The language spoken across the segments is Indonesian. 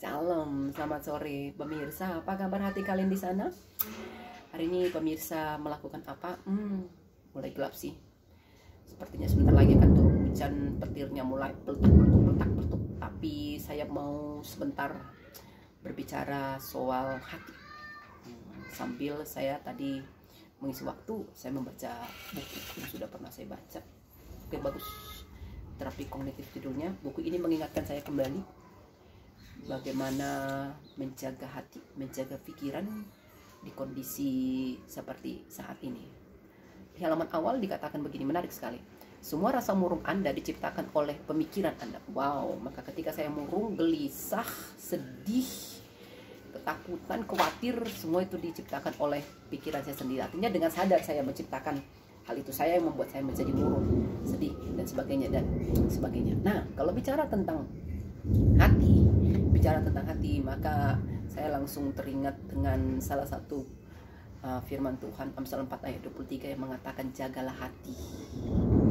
Shalom, selamat sore pemirsa. Apa kabar hati kalian di sana? Hari ini pemirsa melakukan apa? Mulai gelap sih. Sepertinya sebentar lagi akan turun hujan, petirnya mulai peletak-peletuk. Tapi saya mau sebentar berbicara soal hati. Sambil saya tadi mengisi waktu, saya membaca buku yang sudah pernah saya baca. Oke, bagus. Terapi kognitif judulnya. Buku ini mengingatkan saya kembali bagaimana menjaga hati, menjaga pikiran di kondisi seperti saat ini. Di halaman awal dikatakan begini, menarik sekali. Semua rasa murung Anda diciptakan oleh pemikiran Anda. Wow, maka ketika saya murung, gelisah, sedih, ketakutan, khawatir, semua itu diciptakan oleh pikiran saya sendiri. Artinya dengan sadar saya menciptakan hal itu, saya yang membuat saya menjadi murung, sedih, dan sebagainya. Nah, kalau bicara tentang hati, maka saya langsung teringat dengan salah satu firman Tuhan, Amsal 4 ayat 23 yang mengatakan, jagalah hati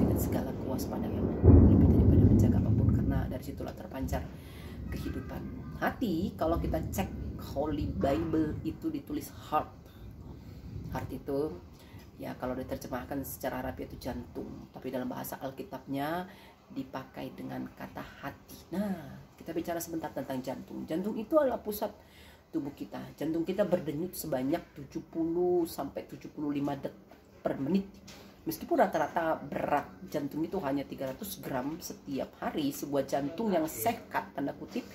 dengan segala kewaspadaan, lebih daripada menjaga apapun, karena dari situlah terpancar kehidupan. Hati, kalau kita cek Holy Bible, itu ditulis heart. Heart itu ya kalau diterjemahkan secara Arabi itu jantung, tapi dalam bahasa Alkitabnya dipakai dengan kata hati. Nah, kita bicara sebentar tentang jantung. Jantung itu adalah pusat tubuh kita. Jantung kita berdenyut sebanyak 70 sampai 75 detik per menit. Meskipun rata-rata berat jantung itu hanya 300 gram setiap hari, sebuah jantung yang sehat, tanda kutip,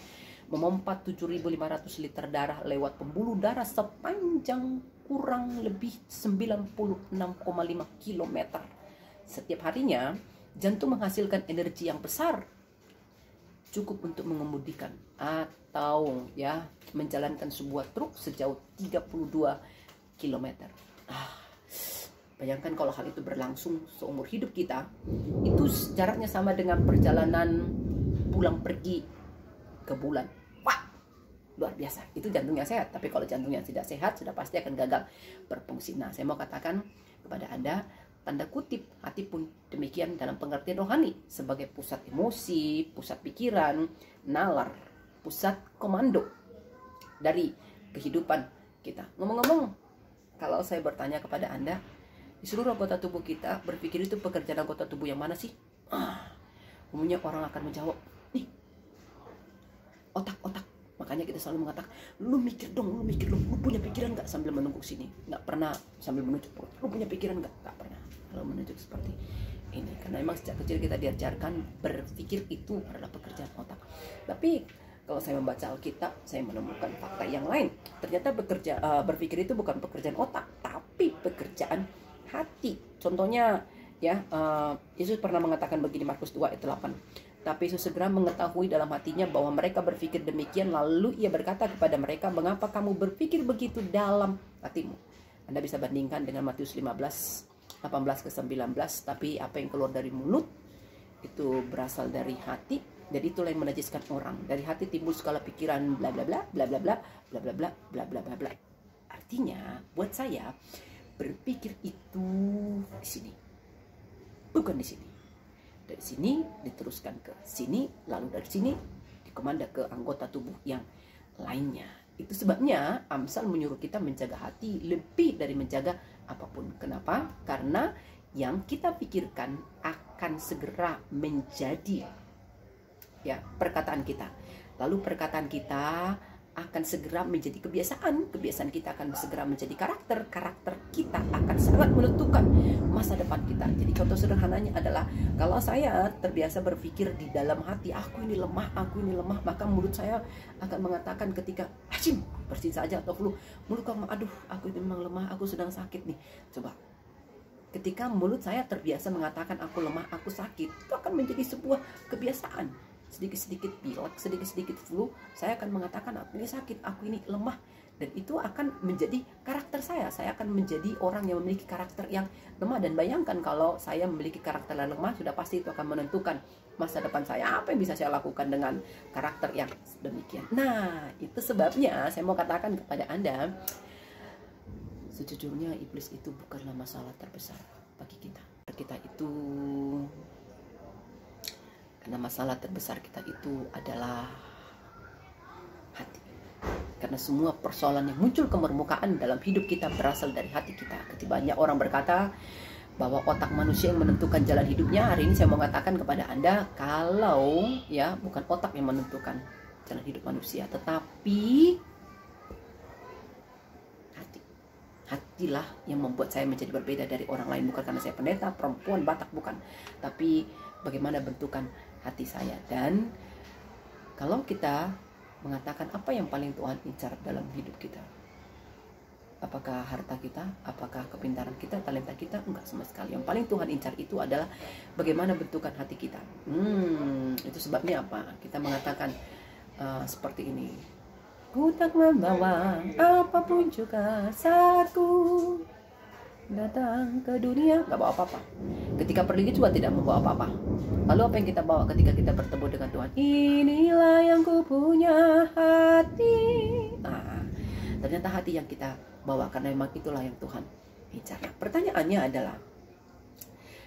memompa 7.500 liter darah lewat pembuluh darah sepanjang kurang lebih 96,5 km setiap harinya. Jantung menghasilkan energi yang besar, cukup untuk mengemudikan atau ya menjalankan sebuah truk sejauh 32 km. Bayangkan kalau hal itu berlangsung seumur hidup kita, itu jaraknya sama dengan perjalanan pulang pergi ke bulan. Wah, luar biasa. Itu jantung yang sehat. Tapi kalau jantung yang tidak sehat, sudah pasti akan gagal berfungsi. Nah, saya mau katakan kepada Anda, tanda kutip, hati pun demikian dalam pengertian rohani, sebagai pusat emosi, pusat pikiran, nalar, pusat komando dari kehidupan kita. Ngomong-ngomong, kalau saya bertanya kepada Anda, di seluruh anggota tubuh kita, berpikir itu pekerjaan anggota tubuh yang mana sih? Umumnya orang akan menjawab, nih, otak. Makanya kita selalu mengatakan, lu mikir dong, lu punya pikiran nggak, sambil menunjuk sini. Nggak pernah sambil menunjuk perut. Lu punya pikiran nggak pernah kalau menunjuk seperti ini. Karena memang sejak kecil kita diajarkan berpikir itu adalah pekerjaan otak. Tapi kalau saya membaca Alkitab, saya menemukan fakta yang lain. Ternyata berpikir itu bukan pekerjaan otak, tapi pekerjaan hati. Contohnya ya, Yesus pernah mengatakan begini, Markus 2 ayat 8. Tapi Yesus segera mengetahui dalam hatinya bahwa mereka berpikir demikian, lalu ia berkata kepada mereka, mengapa kamu berpikir begitu dalam hatimu? Anda bisa bandingkan dengan Matius 15 18 ke 19, tapi apa yang keluar dari mulut itu berasal dari hati, dan itulah yang menajiskan orang. Dari hati timbul segala pikiran bla bla bla bla bla bla bla bla bla bla bla bla bla. Artinya buat saya, berpikir itu di sini, bukan di sini. Dari sini diteruskan ke sini, lalu dari sini dikomanda ke anggota tubuh yang lainnya. Itu sebabnya Amsal menyuruh kita menjaga hati lebih dari menjaga apapun. Kenapa? Karena yang kita pikirkan akan segera menjadi ya perkataan kita. Lalu perkataan kita akan segera menjadi kebiasaan. Kebiasaan kita akan segera menjadi karakter. Karakter kita akan sangat menentukan masa depan kita. Jadi contoh sederhananya adalah, kalau saya terbiasa berpikir di dalam hati, aku ini lemah, maka mulut saya akan mengatakan ketika hacim, bersin saja atau flu, mulut kamu, aduh, aku ini memang lemah, aku sedang sakit nih. Coba, ketika mulut saya terbiasa mengatakan aku lemah, aku sakit, itu akan menjadi sebuah kebiasaan. Sedikit-sedikit pilek, sedikit-sedikit flu, saya akan mengatakan aku ini sakit, aku ini lemah. Dan itu akan menjadi karakter saya. Saya akan menjadi orang yang memiliki karakter yang lemah. Dan bayangkan kalau saya memiliki karakter yang lemah, sudah pasti itu akan menentukan masa depan saya. Apa yang bisa saya lakukan dengan karakter yang demikian. Nah, itu sebabnya saya mau katakan kepada Anda, sejujurnya iblis itu bukanlah masalah terbesar bagi kita. Kita itu, karena masalah terbesar kita itu adalah hati. Karena semua persoalan yang muncul ke permukaan dalam hidup kita berasal dari hati kita. Ketika banyak orang berkata bahwa otak manusia yang menentukan jalan hidupnya, hari ini saya mau mengatakan kepada Anda, kalau ya bukan otak yang menentukan jalan hidup manusia, tetapi hati. Hatilah yang membuat saya menjadi berbeda dari orang lain. Bukan karena saya pendeta, perempuan, Batak, bukan. Tapi bagaimana bentukan hati saya. Dan kalau kita mengatakan apa yang paling Tuhan incar dalam hidup kita, apakah harta kita, apakah kepintaran kita, talenta kita? Enggak sama sekali. Yang paling Tuhan incar itu adalah bagaimana bentukan hati kita. Itu sebabnya apa? Kita mengatakan seperti ini. Ku tak membawa apapun juga saat ku datang ke dunia, nggak bawa apa-apa. Ketika pergi juga tidak membawa apa-apa. Lalu apa yang kita bawa ketika kita bertemu dengan Tuhan? Inilah yang ku punya, hati. Ternyata hati yang kita bawa, karena memang itulah yang Tuhan incar. Pertanyaannya adalah,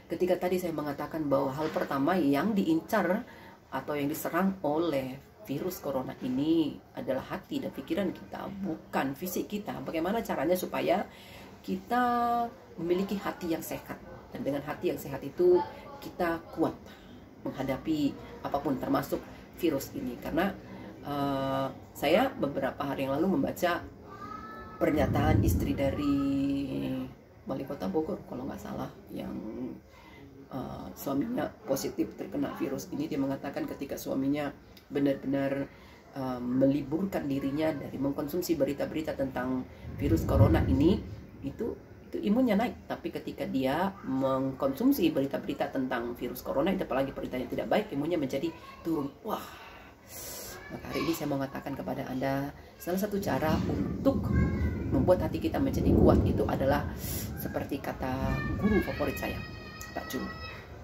ketika tadi saya mengatakan bahwa hal pertama yang diincar atau yang diserang oleh virus corona ini adalah hati dan pikiran kita, bukan fisik kita. Bagaimana caranya supaya kita memiliki hati yang sehat, dan dengan hati yang sehat itu kita kuat menghadapi apapun termasuk virus ini. Karena saya beberapa hari yang lalu membaca pernyataan istri dari wali kota Bogor kalau nggak salah, yang suaminya positif terkena virus ini. Dia mengatakan ketika suaminya benar-benar meliburkan dirinya dari mengkonsumsi berita-berita tentang virus corona ini, itu imunnya naik. Tapi ketika dia mengkonsumsi berita-berita tentang virus corona itu, apalagi beritanya tidak baik, imunnya menjadi turun. Wah, maka hari ini saya mau mengatakan kepada Anda, salah satu cara untuk membuat hati kita menjadi kuat itu adalah seperti kata guru favorit saya, Pak Jun,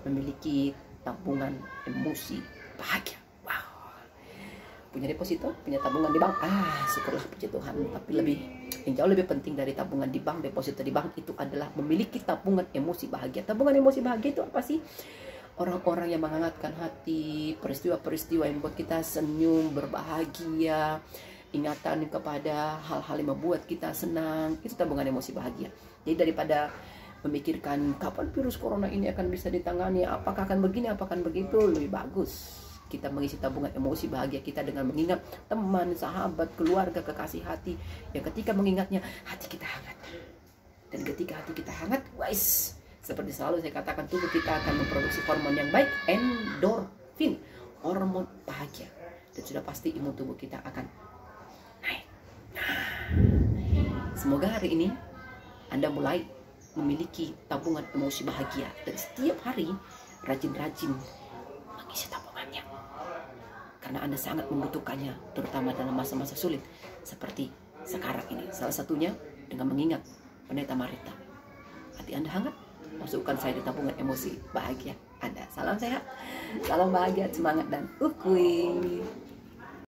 memiliki tabungan emosi bahagia. Punya deposito, punya tabungan di bank, syukurlah, puji Tuhan. Tapi yang jauh lebih penting dari tabungan di bank, deposito di bank, itu adalah memiliki tabungan emosi bahagia. Tabungan emosi bahagia itu apa sih? Orang-orang yang menghangatkan hati, peristiwa-peristiwa yang membuat kita senyum, berbahagia, ingatan kepada hal-hal yang membuat kita senang, itu tabungan emosi bahagia. Jadi daripada memikirkan kapan virus corona ini akan bisa ditangani, apakah akan begini, apakah akan begitu, lebih bagus kita mengisi tabungan emosi bahagia kita dengan mengingat teman, sahabat, keluarga, kekasih hati yang ketika mengingatnya hati kita hangat. Dan ketika hati kita hangat, guys, seperti selalu saya katakan, tubuh kita akan memproduksi hormon yang baik, endorfin, hormon bahagia. Dan sudah pasti imun tubuh kita akan naik. Semoga hari ini Anda mulai memiliki tabungan emosi bahagia, dan setiap hari rajin-rajin mengisi tabungannya, karena Anda sangat membutuhkannya, terutama dalam masa-masa sulit seperti sekarang ini. Salah satunya dengan mengingat Pendeta Marita. Hati Anda hangat, masukkan saya di tabungan emosi bahagia Anda. Salam sehat, salam bahagia, semangat, dan ukhuwah.